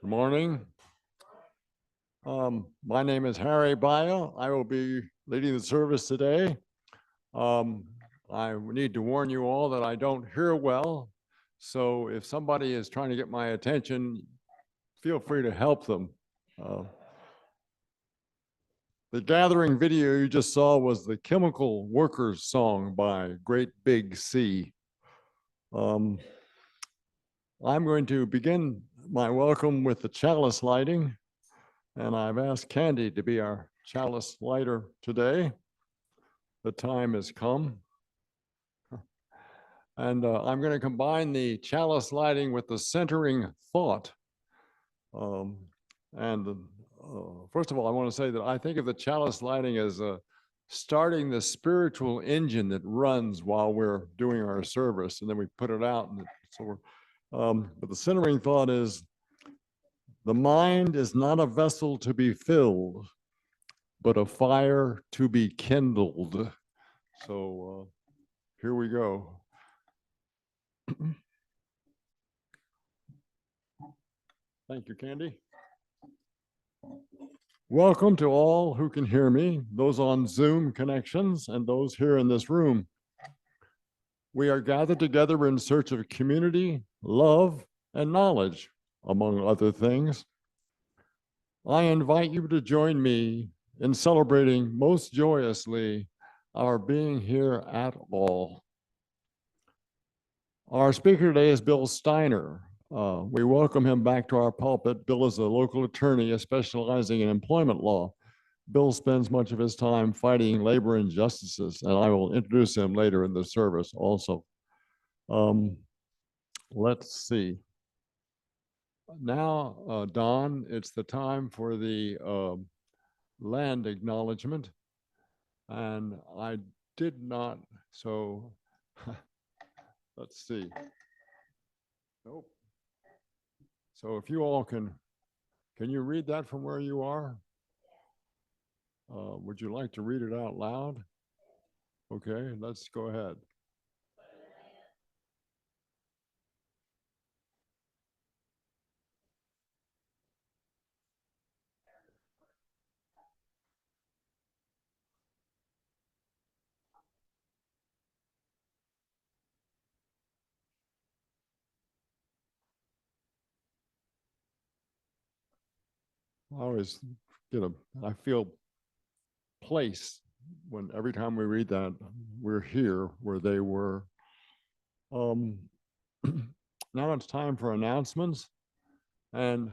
Good morning. My name is Harry Bayo. I will be leading the service today. I need to warn you all that I don't hear well. So if somebody is trying to get my attention, feel free to help them. The gathering video you just saw was the Chemical Workers song by Great Big Sea. I'm going to begin my welcome with the chalice lighting. And I've asked Candy to be our chalice lighter today. The time has come. And I'm going to combine the chalice lighting with the centering thought. First of all, I want to say that I think of the chalice lighting as starting the spiritual engine that runs while we're doing our service, and then we put it out. And so but the centering thought is, the mind is not a vessel to be filled, but a fire to be kindled. So here we go. Thank you, Candy. Welcome to all who can hear me, those on Zoom connections and those here in this room. We are gathered together in search of community, love, and knowledge, among other things. I invite you to join me in celebrating most joyously our being here at all. Our speaker today is Bill Steiner. We welcome him back to our pulpit. Bill is a local attorney specializing in employment law. Bill spends much of his time fighting labor injustices, and I will introduce him later in the service also. Let's see. Now, Don, it's the time for the land acknowledgement. And I did not, so let's see. Nope. So if you all can you read that from where you are? Would you like to read it out loud? Okay, let's go ahead. I always I feel place when every time we read that, we're here where they were. Now it's time for announcements. And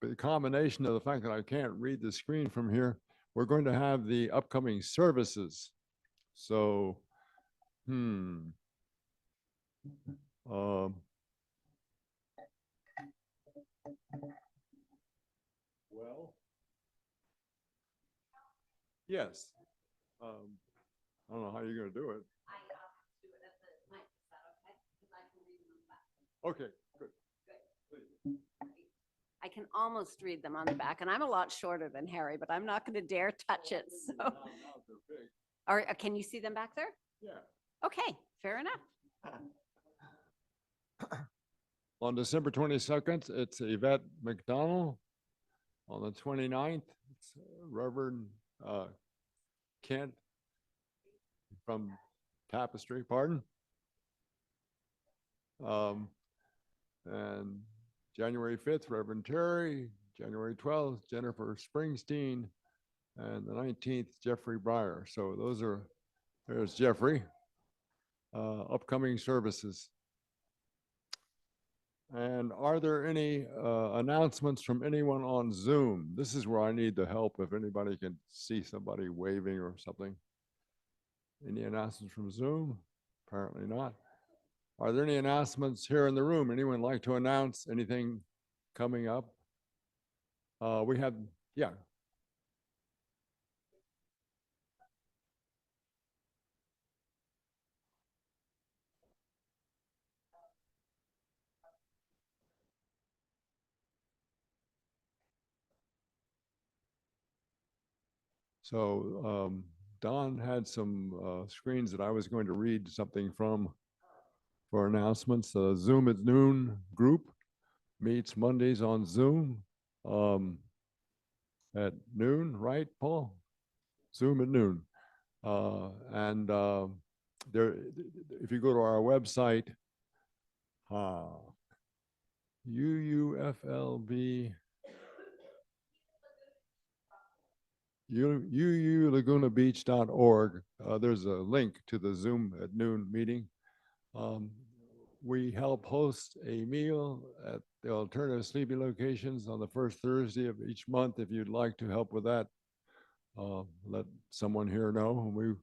the combination of the fact that I can't read the screen from here, we're going to have the upcoming services. So, well, yes. I don't know how you're going to do it. Okay, good. Please. I can almost read them on the back, and I'm a lot shorter than Harry, but I'm not going to dare touch it. So, or can you see them back there? Yeah. Okay, fair enough. On December 22nd, it's Yvette McDonald. On the 29th, it's Reverend Kent from Tapestry, pardon. And January 5th, Reverend Terry. January 12th, Jennifer Springsteen. And the 19th, Jeffrey Breyer. So there's Jeffrey. Upcoming services. And are there any announcements from anyone on Zoom? This is where I need the help if anybody can see somebody waving or something. Any announcements from Zoom? Apparently not. Are there any announcements here in the room? Anyone like to announce anything coming up? We have, yeah. So Don had some screens that I was going to read something from for announcements. Zoom at Noon group. meets Mondays on Zoom at noon, right, Paul? Zoom at noon. And there, if you go to our website, UUFLB, UULagunaBeach.org. There's a link to the Zoom at noon meeting. We help host a meal at the alternative sleeping locations on the first Thursday of each month. If you'd like to help with that, let someone here know and we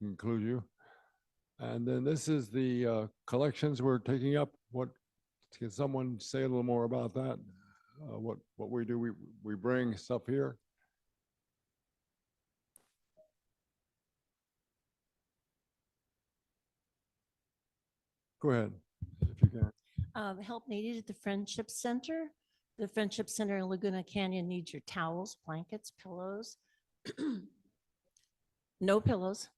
include you. And then this is the collections we're taking up. What, can someone say a little more about that? What we do, we bring stuff here. Go ahead, if you can. Help needed at the Friendship Center. The Friendship Center in Laguna Canyon needs your towels, blankets, pillows. No pillows.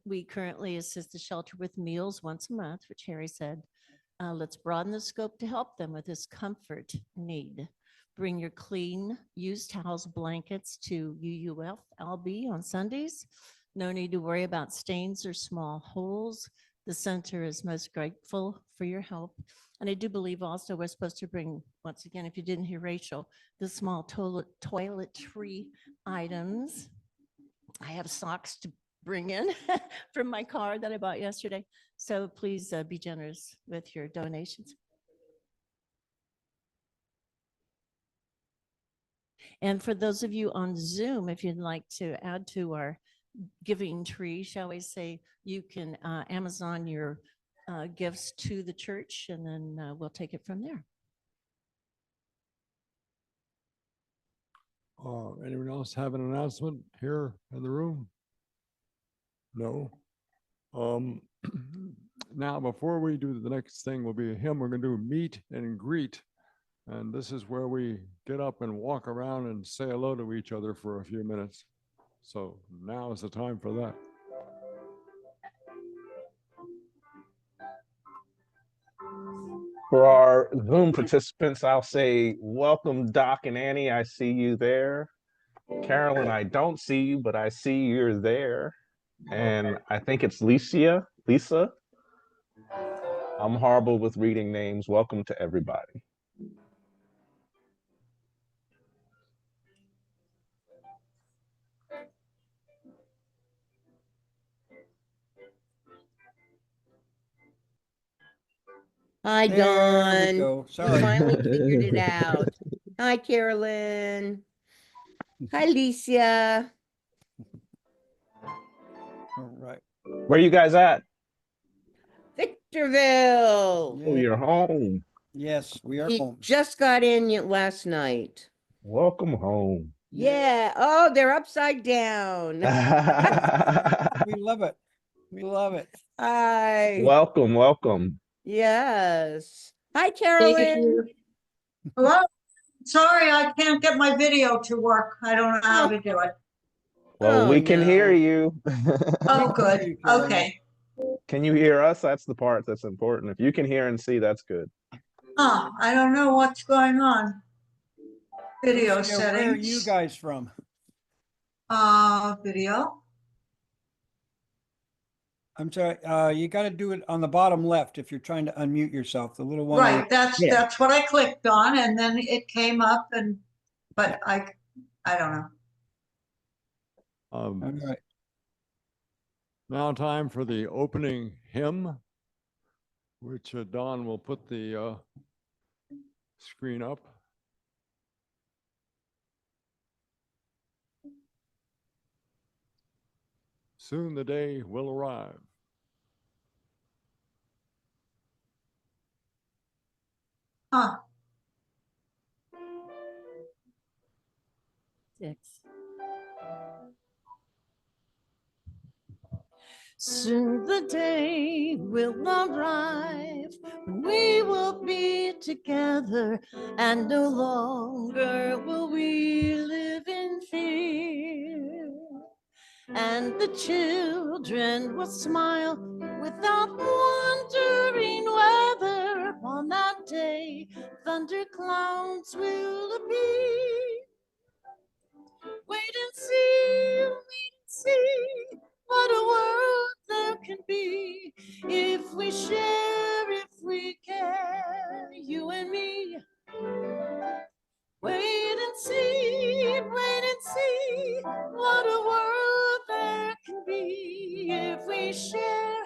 We currently assist the shelter with meals once a month, which Harry said. Let's broaden the scope to help them with this comfort need. Bring your clean, used towels, blankets to UUFLB on Sundays. No need to worry about stains or small holes. The center is most grateful for your help. And I do believe also we're supposed to bring, once again, if you didn't hear Rachel, the small toiletry items. I have socks to bring in from my car that I bought yesterday. So please be generous with your donations. And for those of you on Zoom, if you'd like to add to our giving tree, shall we say, you can Amazon your gifts to the church, and then we'll take it from there. Anyone else have an announcement here in the room? No. Now, before we do the next thing, will be a hymn. We're going to do meet and greet. And this is where we get up and walk around and say hello to each other for a few minutes. So now is the time for that. For our Zoom participants, I'll say, welcome, Doc and Annie. I see you there. Carolyn, I don't see you, but I see you're there. And I think it's Lisa. I'm horrible with reading names. Welcome to everybody. Hi, There we Dawn. go. You Sorry. finally figured it out. Hi, Carolyn. Hi, Licia. All right. Where you guys at? Victorville. Oh, you're home. Yes, we are He home. just got in last night. Welcome home. Yeah. Oh, they're upside down. We love it. We love it. Hi. Welcome, welcome. Yes. Hi, Thank Carolyn. you. Hello? Sorry, I can't get my video to work. I don't know how to do it. Well, Oh, we can hear no. you. Oh, Thank good. you, Carolyn. Okay. Can you hear us? That's the part that's important. If you can hear and see, that's good. I don't know what's going on. Video Lucia, where are you settings. guys from? Video. I'm sorry. You got to do it on the bottom left if you're trying to unmute yourself. The little one. on Right, that's what I clicked on and then it came up but I don't know. All right. Now time for the opening hymn, which Don will put the screen up. Soon the day will arrive. Huh. 6. Soon the day will arrive when we will be together, and no longer will we live in fear. And the children will smile without wondering whether on that that day, thunder clouds will appear. Wait and see what a world there can be if we share, if we care, you and me. Wait and see what a world there can be if we share,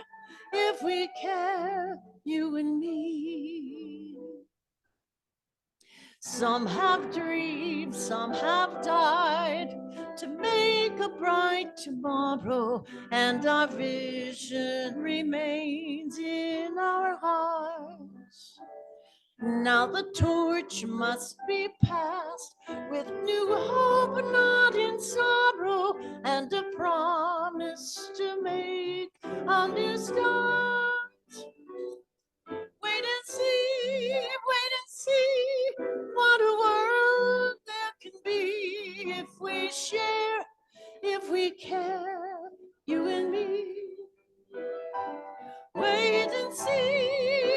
if we care, you and me. Some have dreamed, some have died to make a bright tomorrow, and our vision remains in our hearts. Now the torch must be passed with new hope, not in sorrow, and a promise to make a new start. Wait and see what a world there can be if we share, if we care, you and me. Wait and see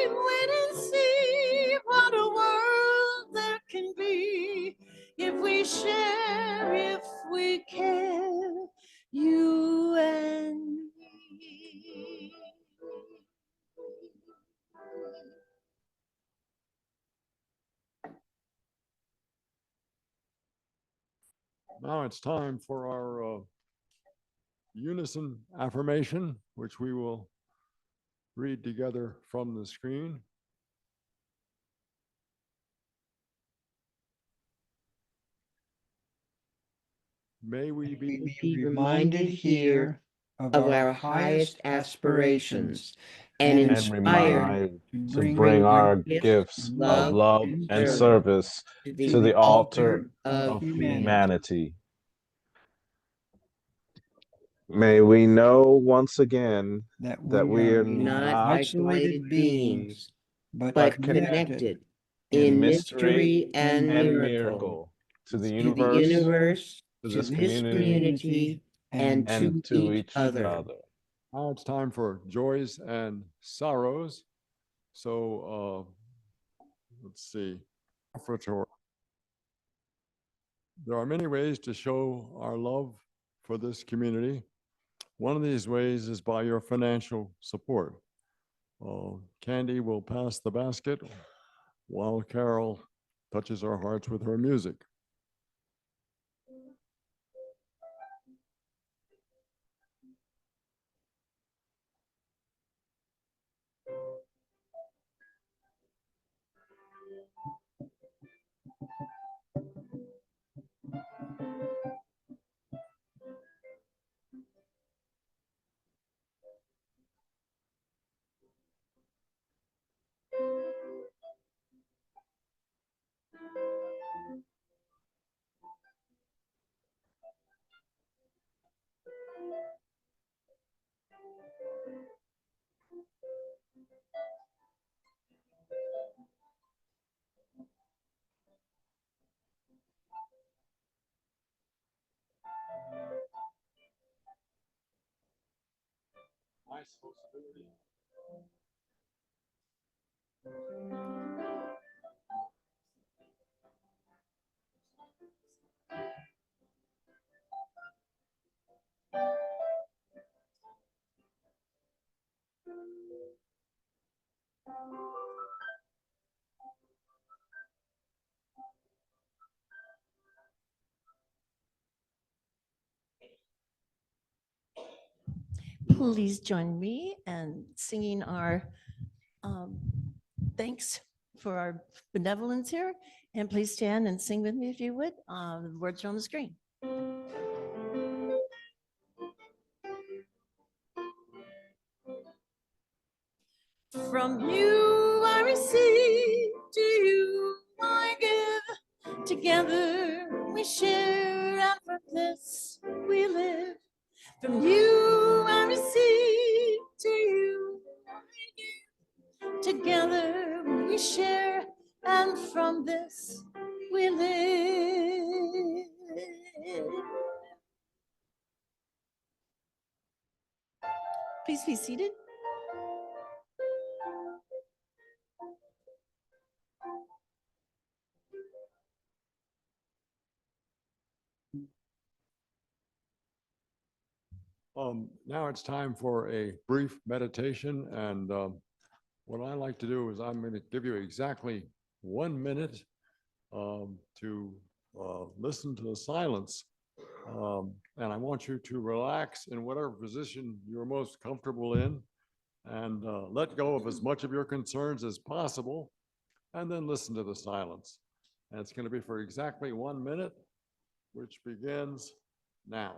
what a world there can be if we share, if we care, you and me. Now it's time for our unison affirmation, which we will read together from the screen. May we be Be reminded here of of our highest aspirations and and And inspired remind to to bring our gifts, gifts of love, love and service to to the altar of of humanity. humanity. May we know once again that that we are not not isolated beings, but but connected connected in in mystery mystery and and miracle miracle to the to the universe, universe, to to this this community, community, and and to to each each other. other. Now it's time for joys and sorrows. So let's see. There are many ways to show our love for this community. One of these ways is by your financial support. Candy will pass the basket while Carol touches our hearts with her music. Please join me in singing our thanks for our benevolence here. And please stand and sing with me if you would. The words are on the screen. From you I receive, to you I give. Together we share, and for this we live. From you I receive, to you I give. Together we share, and from this we live. Please be seated. Now it's time for a brief meditation, and what I like to do is I'm going to give you exactly 1 minute to listen to the silence. And I want you to relax in whatever position you're most comfortable in and let go of as much of your concerns as possible, and then listen to the silence. And it's going to be for exactly 1 minute, which begins now.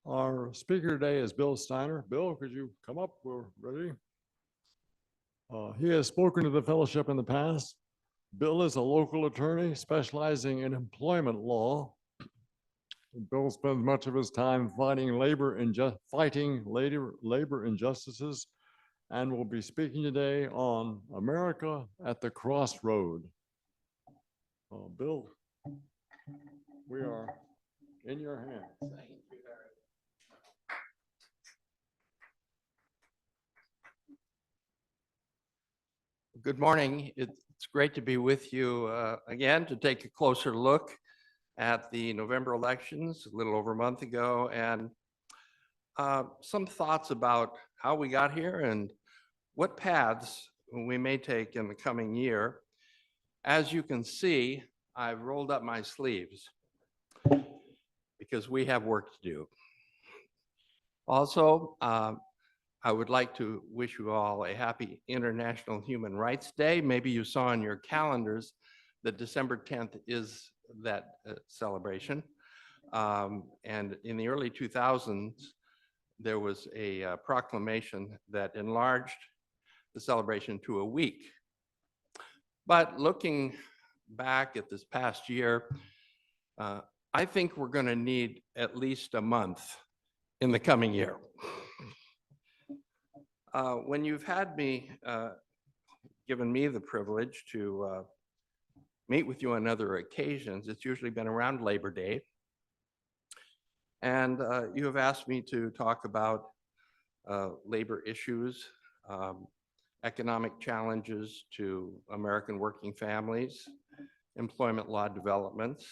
Our speaker today is Bill Steiner. Bill, could you come up? We're ready. He has spoken to the fellowship in the past. Bill is a local attorney specializing in employment law. Bill spends much of his time fighting labor injustices, and will be speaking today on America at the Crossroad. Bill, we are in your hands. Good morning. It's great to be with you again to take a closer look at the November elections a little over a month ago, and some thoughts about how we got here and what paths we may take in the coming year. As you can see, I've rolled up my sleeves because we have work to do. Also, I would like to wish you all a happy International Human Rights Day. Maybe you saw on your calendars that December 10th is that celebration. And in the early 2000s, there was a proclamation that enlarged the celebration to a week. But looking back at this past year, I think we're going to need at least a month in the coming year. When you've had me, given me the privilege to meet with you on other occasions, it's usually been around Labor Day. And you have asked me to talk about labor issues, economic challenges to American working families, employment law developments.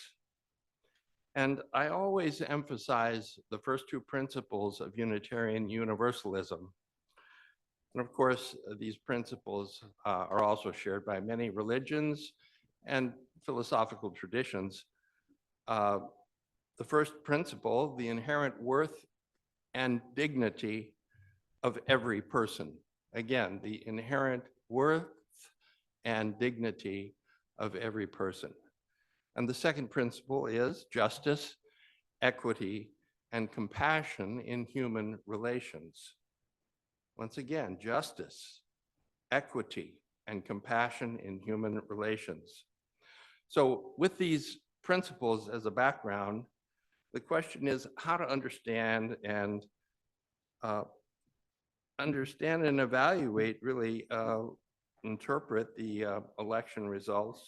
And I always emphasize the first two principles of Unitarian Universalism. And of course, these principles are also shared by many religions and philosophical traditions. The first principle, the inherent worth and dignity of every person. Again, the inherent worth and dignity of every person. And the second principle is justice, equity, and compassion in human relations. Once again, justice, equity, and compassion in human relations. So with these principles as a background, the question is how to understand and evaluate, really interpret the election results.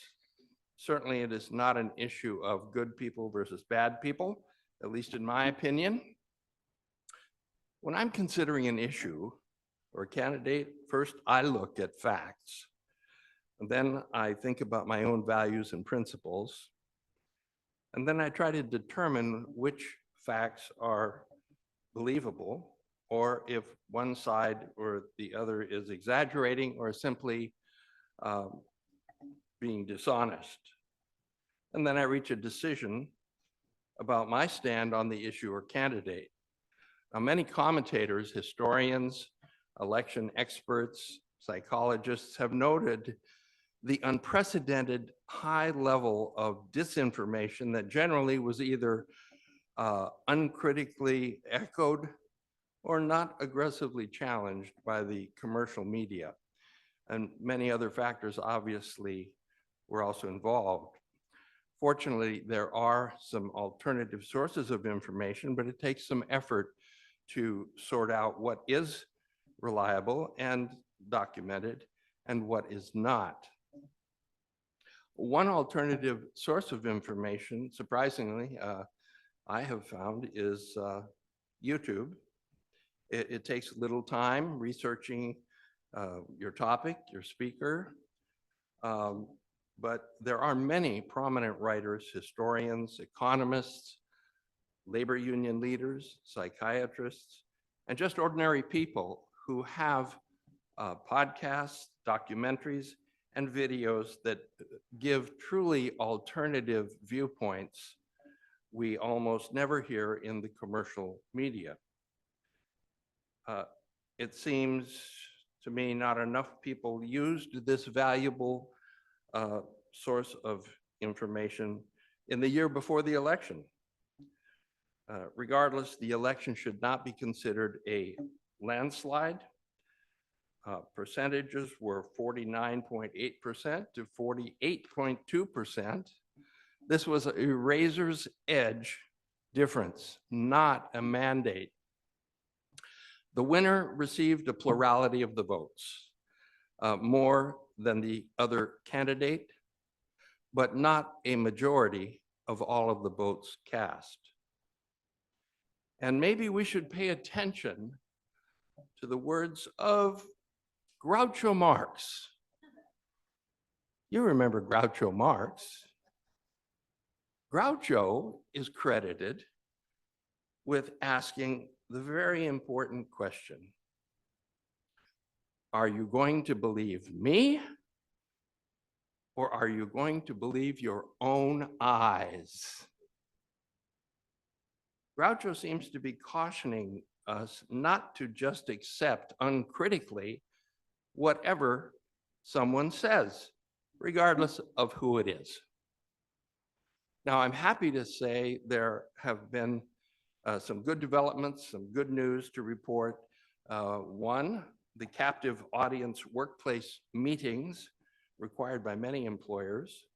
Certainly it is not an issue of good people versus bad people, at least in my opinion. When I'm considering an issue or a candidate, first I look at facts. And then I think about my own values and principles. And then I try to determine which facts are believable, or if one side or the other is exaggerating or simply being dishonest. And then I reach a decision about my stand on the issue or candidate. Now, many commentators, historians, election experts, psychologists have noted the unprecedented high level of disinformation that generally was either uncritically echoed or not aggressively challenged by the commercial media. And many other factors obviously were also involved. Fortunately, there are some alternative sources of information, but it takes some effort to sort out what is reliable and documented and what is not. One alternative source of information, surprisingly, I have found is YouTube. It takes little time researching your topic, your speaker, but there are many prominent writers, historians, economists, labor union leaders, psychiatrists, and just ordinary people who have podcasts, documentaries, and videos that give truly alternative viewpoints we almost never hear in the commercial media. It seems to me not enough people used this valuable source of information in the year before the election. Regardless, the election should not be considered a landslide. Percentages were 49.8% to 48.2%. This was a razor's edge difference, not a mandate. The winner received a plurality of the votes, more than the other candidate, but not a majority of all of the votes cast. And maybe we should pay attention to the words of Groucho Marx. You remember Groucho Marx. Groucho is credited with asking the very important question: are you going to believe me, or are you going to believe your own eyes? Groucho seems to be cautioning us not to just accept uncritically whatever someone says, regardless of who it is. Now, I'm happy to say there have been some good developments, some good news to report. One, the captive audience workplace meetings required by many employers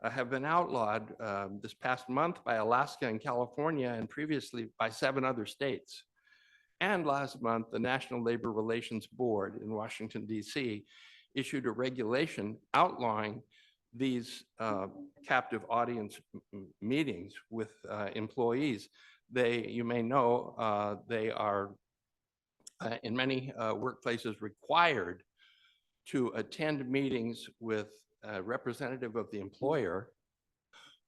have been outlawed this past month by Alaska and California, and previously by 7 other states. And last month, the National Labor Relations Board in Washington, D.C. issued a regulation outlawing these captive audience meetings with employees. You may know, they are in many workplaces required to attend meetings with a representative of the employer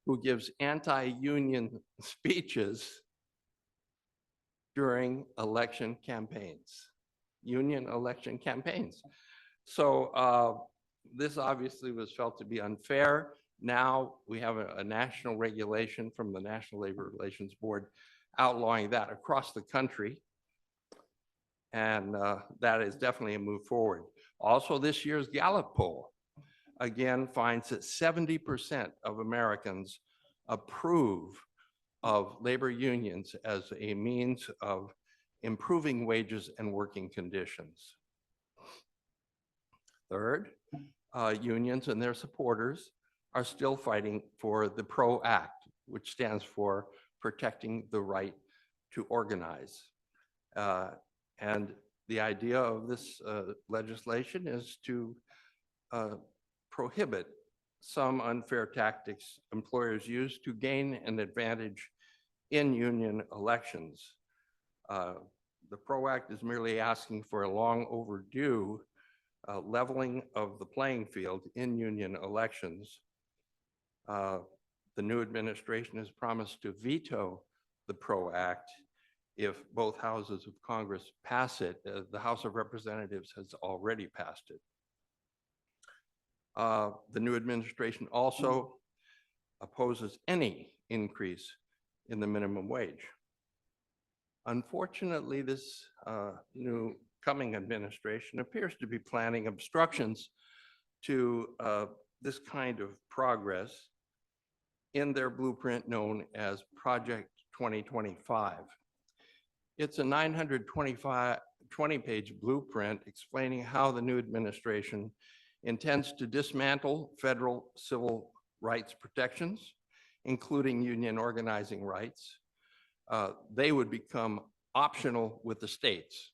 who gives anti-union speeches during election campaigns, union election campaigns. So this obviously was felt to be unfair. Now we have a national regulation from the National Labor Relations Board outlawing that across the country. And that is definitely a move forward. Also, this year's Gallup poll, again, finds that 70% of Americans approve of labor unions as a means of improving wages and working conditions. Third, unions and their supporters are still fighting for the PRO Act, which stands for Protecting the Right to Organize. And the idea of this legislation is to prohibit some unfair tactics employers use to gain an advantage in union elections. The PRO Act is merely asking for a long overdue leveling of the playing field in union elections. The new administration has promised to veto the PRO Act if both houses of Congress pass it. The House of Representatives has already passed it. The new administration also opposes any increase in the minimum wage. Unfortunately, this new coming administration appears to be planning obstructions to this kind of progress in their blueprint known as Project 2025. It's a 920-page blueprint explaining how the new administration intends to dismantle federal civil rights protections, including union organizing rights. They would become optional with the states.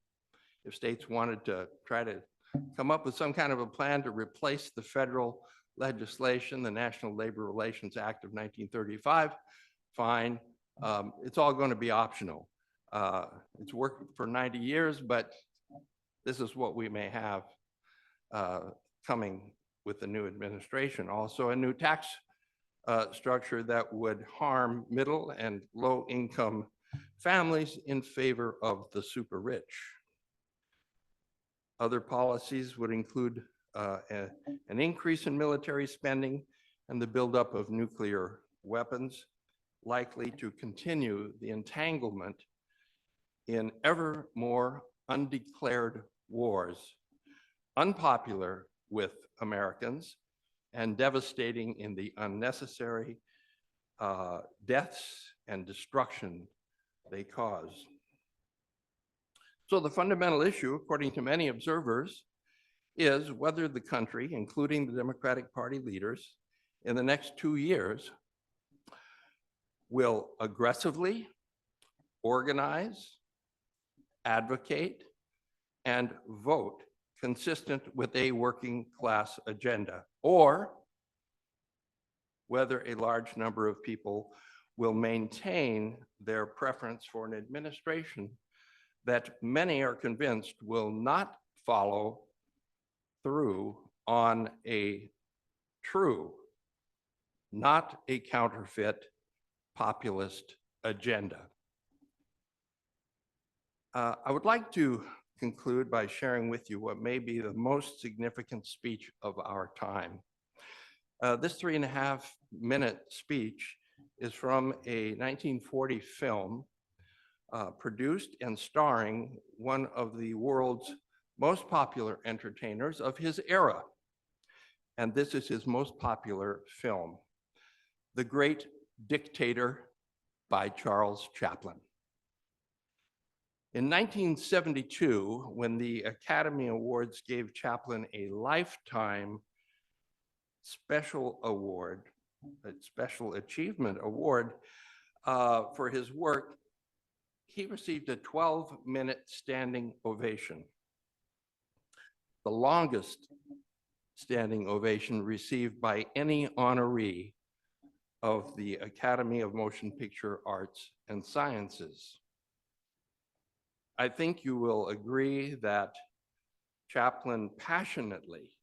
If states wanted to try to come up with some kind of a plan to replace the federal legislation, the National Labor Relations Act of 1935, fine. It's all going to be optional. It's worked for 90 years, but this is what we may have coming with the new administration. Also, a new tax structure that would harm middle and low income families in favor of the super rich. Other policies would include an increase in military spending and the buildup of nuclear weapons, likely to continue the entanglement in ever more undeclared wars, unpopular with Americans and devastating in the unnecessary deaths and destruction they cause. So the fundamental issue, according to many observers, is whether the country, including the Democratic Party leaders, in the next 2 years will aggressively organize, advocate, and vote consistent with a working class agenda, or whether a large number of people will maintain their preference for an administration that many are convinced will not follow through on a true, not a counterfeit, populist agenda. I would like to conclude by sharing with you what may be the most significant speech of our time. This 3.5-minute speech is from a 1940 film produced and starring one of the world's most popular entertainers of his era. And this is his most popular film, The Great Dictator by Charles Chaplin. In 1972, when the Academy Awards gave Chaplin a Lifetime Special Award, a Special Achievement Award for his work, he received a 12-minute standing ovation, the longest standing ovation received by any honoree of the Academy of Motion Picture Arts and Sciences. I think you will agree that Chaplin passionately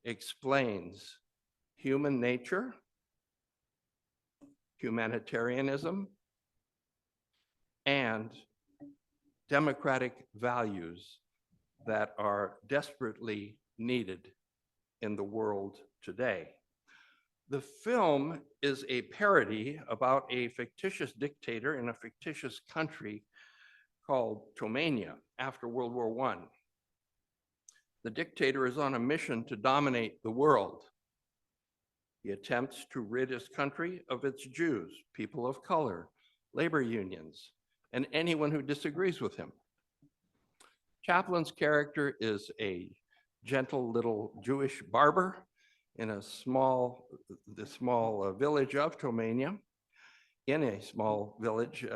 explains human nature, humanitarianism, and democratic values that are desperately needed in the world today. The film is a parody about a fictitious dictator in a fictitious country called Romania after World War I. The dictator is on a mission to dominate the world. He attempts to rid his country of its Jews, people of color, labor unions, and anyone who disagrees with him. Chaplin's character is a gentle little Jewish barber in the small village of Romania, in a small village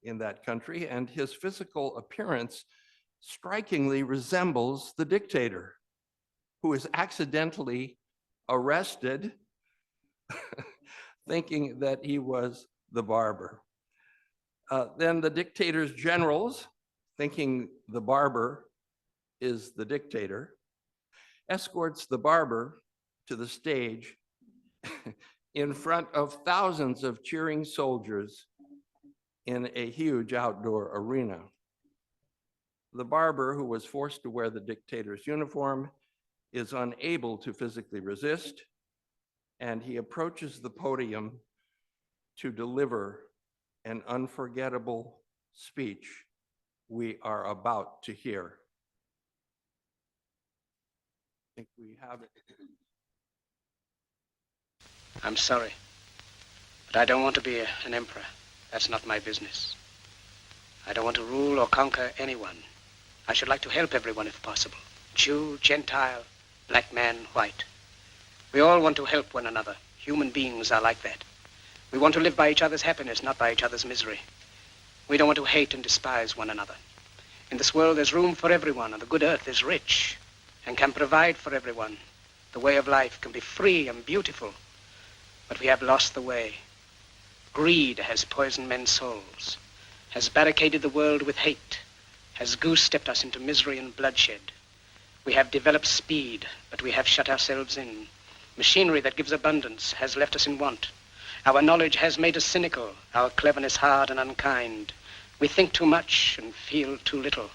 in that country, and his physical appearance strikingly resembles the dictator, who is accidentally arrested thinking that he was the barber. Then the dictator's generals thinking the barber is the dictator, escorts the barber to the stage in front of thousands of cheering soldiers in a huge outdoor arena. The barber, who was forced to wear the dictator's uniform, is unable to physically resist, and he approaches the podium to deliver an unforgettable speech we are about to hear. I think we have it. I'm sorry, but I don't want to be an emperor. That's not my business. I don't want to rule or conquer anyone. I should like to help everyone if possible. Jew, Gentile, black man, white. We all want to help one another. Human beings are like that. We want to live by each other's happiness, not by each other's misery. We don't want to hate and despise one another. In this world, there's room for everyone, and the good earth is rich and can provide for everyone. The way of life can be free and beautiful, but we have lost the way. Greed has poisoned men's souls, has barricaded the world with hate, has goose-stepped us into misery and bloodshed. We have developed speed, but we have shut ourselves in. Machinery that gives abundance has left us in want. Our knowledge has made us cynical, our cleverness hard and unkind. We think too much and feel too little.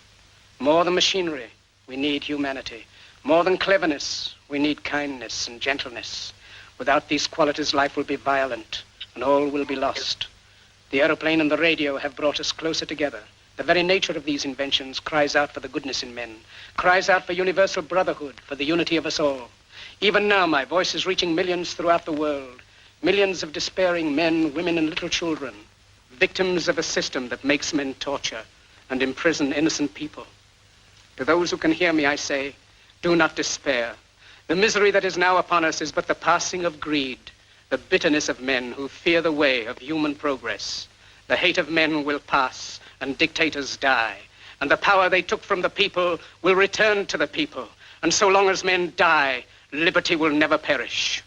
More than machinery, we need humanity. More than cleverness, we need kindness and gentleness. Without these qualities, life will be violent and all will be lost. The aeroplane and the radio have brought us closer together. The very nature of these inventions cries out for the goodness in men, cries out for universal brotherhood, for the unity of us all. Even now, my voice is reaching millions throughout the world, millions of despairing men, women, and little children, victims of a system that makes men torture and imprison innocent people. To those who can hear me, I say, do not despair. The misery that is now upon us is but the passing of greed, the bitterness of men who fear the way of human progress. The hate of men will pass and dictators die, and the power they took from the people will return to the people. And so long as men die, liberty will never perish.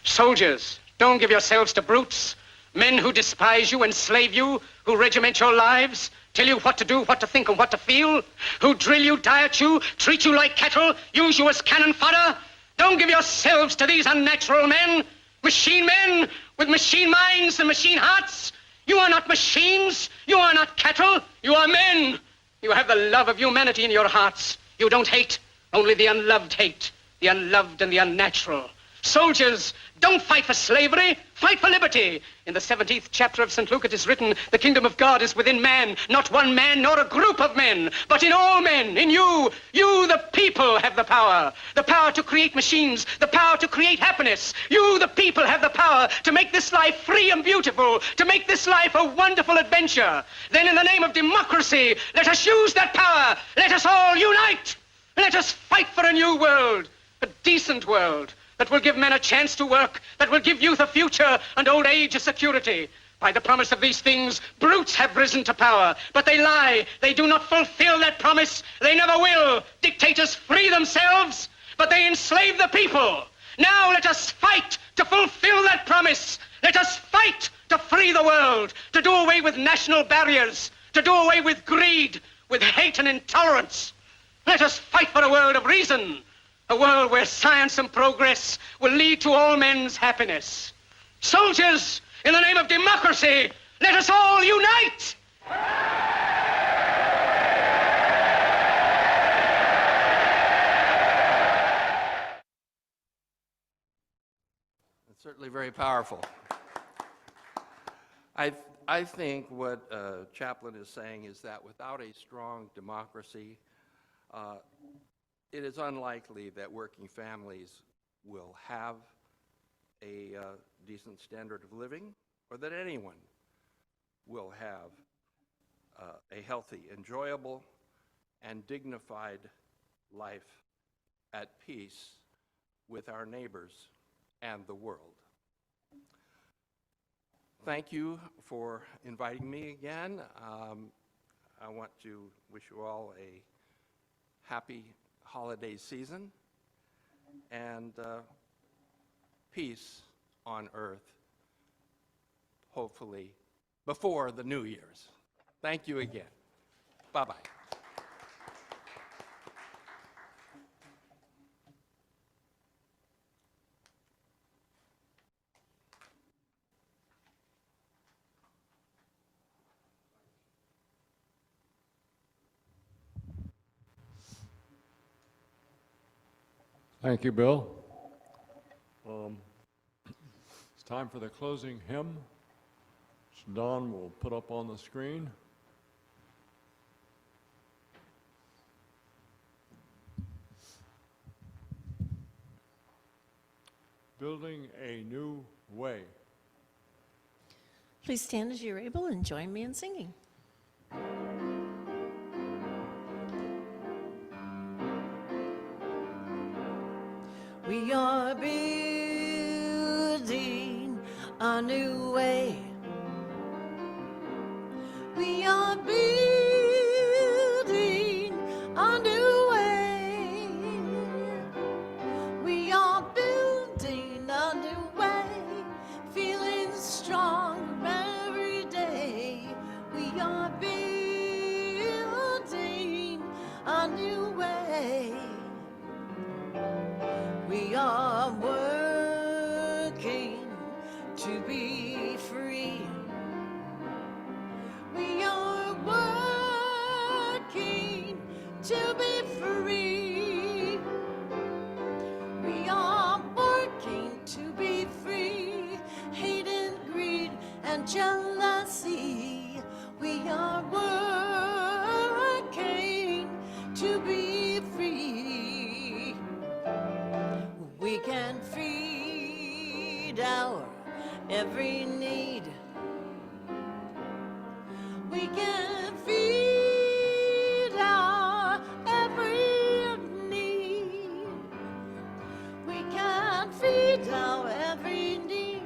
Soldiers, don't give yourselves to brutes, men who despise you, enslave you, who regiment your lives, tell you what to do, what to think, and what to feel, who drill you, diet you, treat you like cattle, use you as cannon fodder. Don't give yourselves to these unnatural men with machine minds and machine hearts. You are not machines. You are not cattle. You are men. You have the love of humanity in your hearts. You don't hate, only the unloved hate, the unloved and the unnatural. Soldiers, don't fight for slavery, fight for liberty. In the 17th chapter of St. Luke it is written, the kingdom of God is within man, not one man nor a group of men, but in all men, in you. You, the people, have the power to create machines, the power to create happiness. You, the people, have the power to make this life free and beautiful, to make this life a wonderful adventure. Then in the name of democracy, let us use that power. Let us all unite. Let us fight for a new world, a decent world, that will give men a chance to work, that will give youth a future and old age a security. By the promise of these things, brutes have risen to power, but they lie. They do not fulfill that promise. They never will. Dictators free themselves, but they enslave the people. Now let us fight to fulfill that promise. Let us fight to free the world, to do away with national barriers, to do away with greed, with hate and intolerance. Let us fight for a world of reason, a world where science and progress will lead to all men's happiness. Soldiers, in the name of democracy, let us all unite! It's certainly very powerful. I think what Chaplain is saying is that without a strong democracy, it is unlikely that working families will have a decent standard of living, or that anyone will have a healthy, enjoyable, and dignified life at peace with our neighbors and the world. Thank you for inviting me again. I want to wish you all a happy holiday season and peace on earth, hopefully before the New Year's. Thank you again. Bye-bye. Thank you, Bill. It's time for the closing hymn, which Don will put up on the screen. Building a New Way. Please stand as you're able and join me in singing. We are building a new way. We are building a new way. We are building a new way, feeling strong every day. We are building a new way. We are working to be free. We are working to be free. We are working to be free. Hate and greed and jealousy. We are working to be free. We can feed our every need. We can feed our every need. We can feed our every need.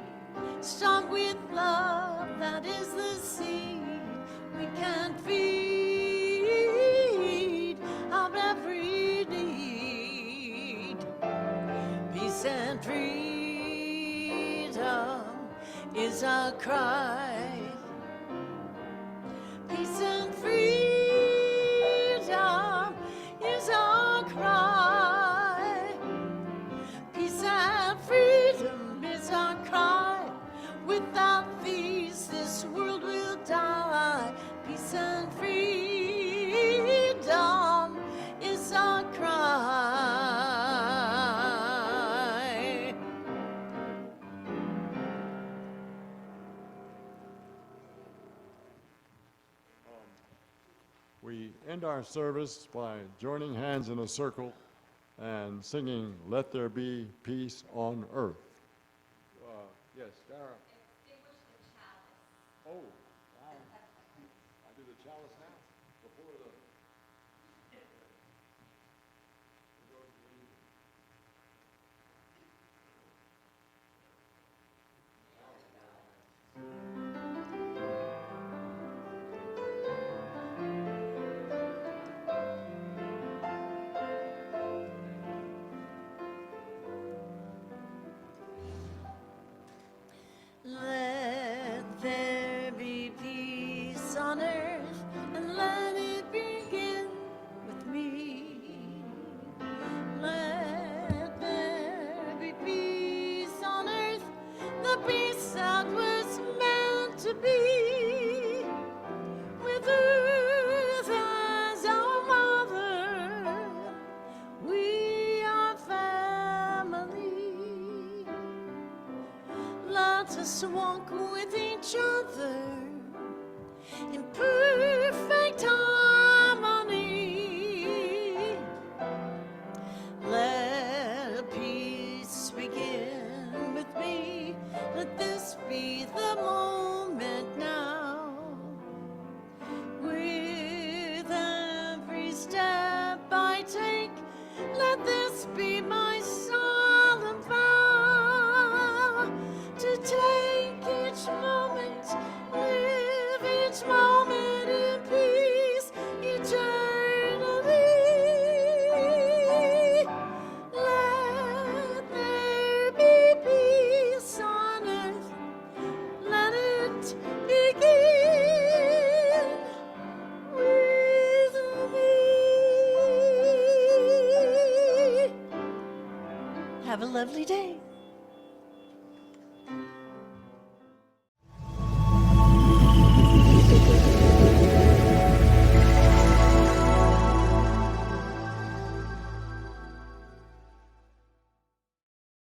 Start with love, that is the seed. We can feed our every need. Peace and freedom is our cry. Peace and freedom is our cry. Peace and freedom is our cry. Without these, this world will die. Peace and freedom is our cry. We end our service by joining hands in a circle and singing, "Let There Be Peace on Earth." Yes, Dara. Extinguish the chalice. Oh, wow. I do the chalice now before the. Let there be peace on earth, and let it begin with me. Let there be peace on earth, the peace that was meant to be. With earth as our mother, we are family. Let us walk with each other in perfect harmony. Let peace begin with me. Let this be the moment now. With every step I take, let this be my solemn vow. To take each moment, live each moment Have a lovely day.